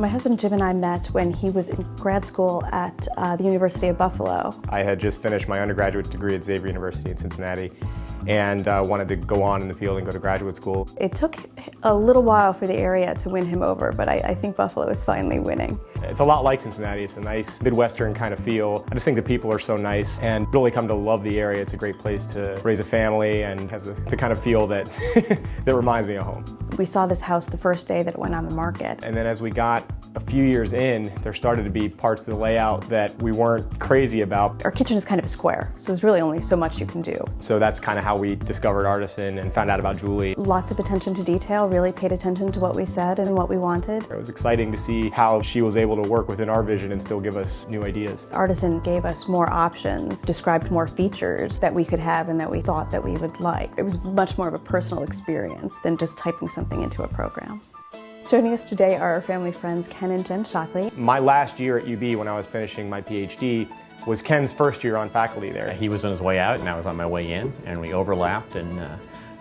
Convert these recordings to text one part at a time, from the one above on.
My husband Jim and I met when he was in grad school at the University of Buffalo. I had just finished my undergraduate degree at Xavier University in Cincinnati and wanted to go on in the field and go to graduate school. It took a little while for the area to win him over, but I think Buffalo is finally winning. It's a lot like Cincinnati. It's a nice Midwestern kind of feel. I just think the people are so nice and really come to love the area. It's a great place to raise a family and has the kind of feel that, that reminds me of home. We saw this house the first day that it went on the market. And then as we got a few years in, there started to be parts of the layout that we weren't crazy about. Our kitchen is kind of a square, so there's really only so much you can do. So that's kind of how we discovered Artisan and found out about Julie. Lots of attention to detail, really paid attention to what we said and what we wanted. It was exciting to see how she was able to work within our vision and still give us new ideas. Artisan gave us more options, described more features that we could have and that we thought that we would like. It was much more of a personal experience than just typing something into a program. Joining us today are our family friends Ken and Jen Shockley. My last year at UB when I was finishing my PhD was Ken's first year on faculty there. He was on his way out and I was on my way in, and we overlapped and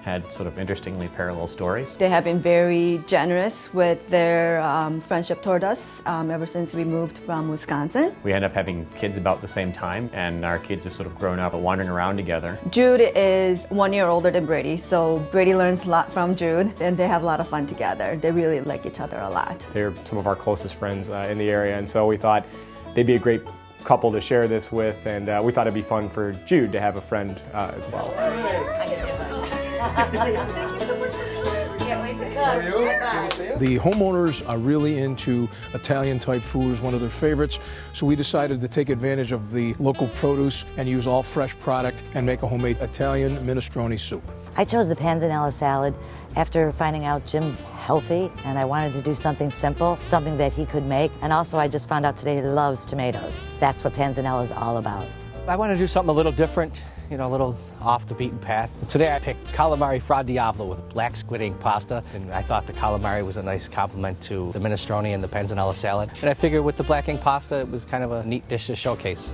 had sort of interestingly parallel stories. They have been very generous with their friendship toward us ever since we moved from Wisconsin. We ended up having kids about the same time, and our kids have sort of grown up wandering around together. Jude is 1 year older than Brady, so Brady learns a lot from Jude, and they have a lot of fun together. They really like each other a lot. They're some of our closest friends in the area, and so we thought they'd be a great couple to share this with, and we thought it'd be fun for Jude to have a friend as well. The homeowners are really into Italian type food, is one of their favorites, so we decided to take advantage of the local produce and use all fresh product and make a homemade Italian minestrone soup. I chose the panzanella salad after finding out Jim's healthy, and I wanted to do something simple, something that he could make, and also I just found out today he loves tomatoes. That's what panzanella is all about. I want to do something a little different, you know, a little off the beaten path. Today I picked calamari fra diavolo with black squid ink pasta, and I thought the calamari was a nice complement to the minestrone and the panzanella salad. And I figured with the black ink pasta, it was kind of a neat dish to showcase.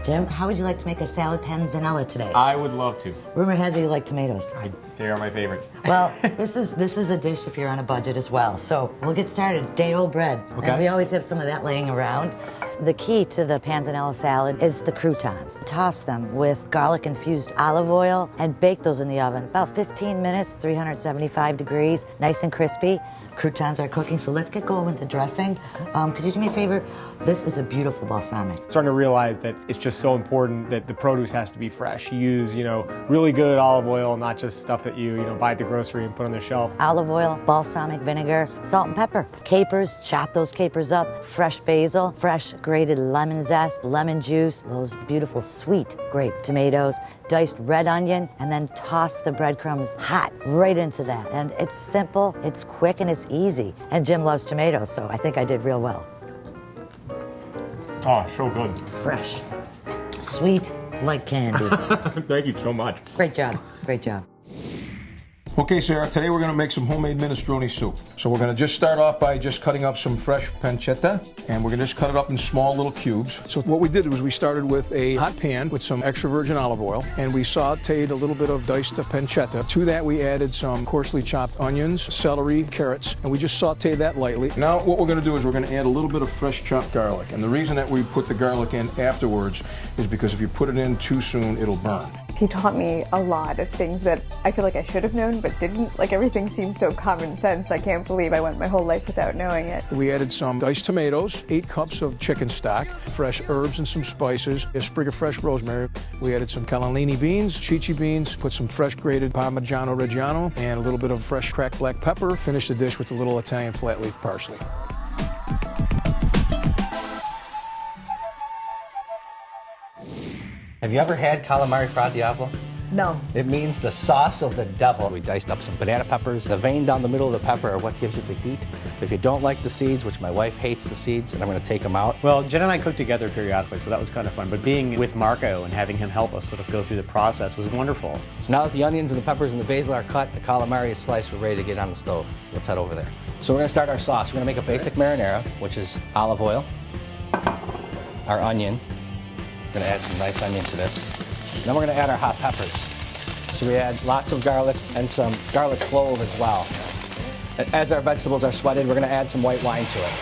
Jim, how would you like to make a salad panzanella today? I would love to. Rumor has it you like tomatoes. They are my favorite. Well, this is a dish if you're on a budget as well. So we'll get started. Day-old bread. Okay. And we always have some of that laying around. The key to the panzanella salad is the croutons. Toss them with garlic-infused olive oil and bake those in the oven. About 15 minutes, 375 degrees, nice and crispy. Croutons are cooking, so let's get going with the dressing. Could you do me a favor? This is a beautiful balsamic. Starting to realize that it's just so important that the produce has to be fresh. You use, really good olive oil, not just stuff that you buy at the grocery and put on the shelf. Olive oil, balsamic vinegar, salt and pepper. Capers, chop those capers up. Fresh basil, fresh grated lemon zest, lemon juice, those beautiful sweet grape tomatoes, diced red onion, and then toss the breadcrumbs hot right into that. And it's simple, it's quick, and it's easy. And Jim loves tomatoes, so I think I did real well. Oh, so good. Fresh, sweet like candy. Thank you so much. Great job, great job. Okay, Sarah, today we're going to make some homemade minestrone soup. So we're going to just start off by just cutting up some fresh pancetta, and we're going to just cut it up in small little cubes. So what we did was we started with a hot pan with some extra virgin olive oil, and we sauteed a little bit of diced pancetta. To that we added some coarsely chopped onions, celery, carrots, and we just sauteed that lightly. Now what we're going to do is we're going to add a little bit of fresh chopped garlic, and the reason that we put the garlic in afterwards is because if you put it in too soon, it'll burn. He taught me a lot of things that I feel like I should have known but didn't. Like everything seems so common sense. I can't believe I went my whole life without knowing it. We added some diced tomatoes, 8 cups of chicken stock, fresh herbs and some spices, a sprig of fresh rosemary. We added some cannellini beans, chichi beans, put some fresh grated Parmigiano Reggiano, and a little bit of fresh cracked black pepper. Finished the dish with a little Italian flat leaf parsley. Have you ever had calamari fra diavolo? No. It means the sauce of the devil. We diced up some banana peppers. The vein down the middle of the pepper are what gives it the heat. If you don't like the seeds, which my wife hates the seeds, and I'm going to take them out. Well, Jen and I cook together periodically, so that was kind of fun. But being with Marco and having him help us sort of go through the process was wonderful. So now that the onions and the peppers and the basil are cut, the calamari is sliced, we're ready to get on the stove. Let's head over there. So we're going to start our sauce. We're going to make a basic marinara, which is olive oil, our onion. We're going to add some nice onion to this. Then we're going to add our hot peppers. So we add lots of garlic and some garlic clove as well. As our vegetables are sweated, we're going to add some white wine to it.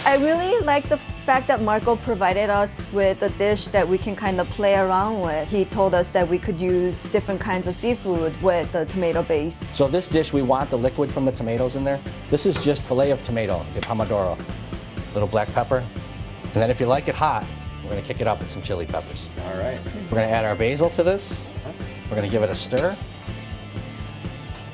I really like the fact that Marco provided us with a dish that we can kind of play around with. He told us that we could use different kinds of seafood with the tomato base. So this dish, we want the liquid from the tomatoes in there. This is just filet of tomato, the pomodoro, little black pepper. And then if you like it hot, we're going to kick it up with some chili peppers. All right. We're going to add our basil to this. We're going to give it a stir.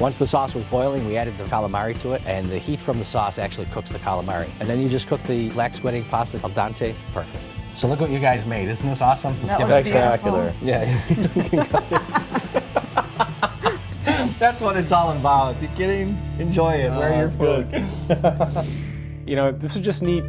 Once the sauce was boiling, we added the calamari to it, and the heat from the sauce actually cooks the calamari. And then you just cook the black squid pasta al dente. Perfect. So look what you guys made. Isn't this awesome? That was spectacular. Yeah. That's what it's all about. You kidding? Enjoy it. Wear your food. You know, this is just neat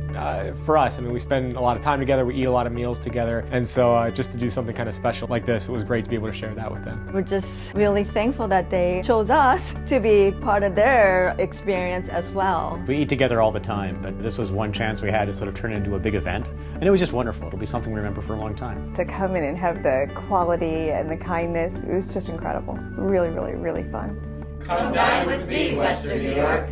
for us. I mean, we spend a lot of time together, we eat a lot of meals together, and so just to do something kind of special like this, it was great to be able to share that with them. We're just really thankful that they chose us to be part of their experience as well. We eat together all the time, but this was one chance we had to sort of turn it into a big event. And it was just wonderful. It'll be something we remember for a long time. To come in and have the quality and the kindness, it was just incredible. Really, really, really fun. Come dine with me, Western New York.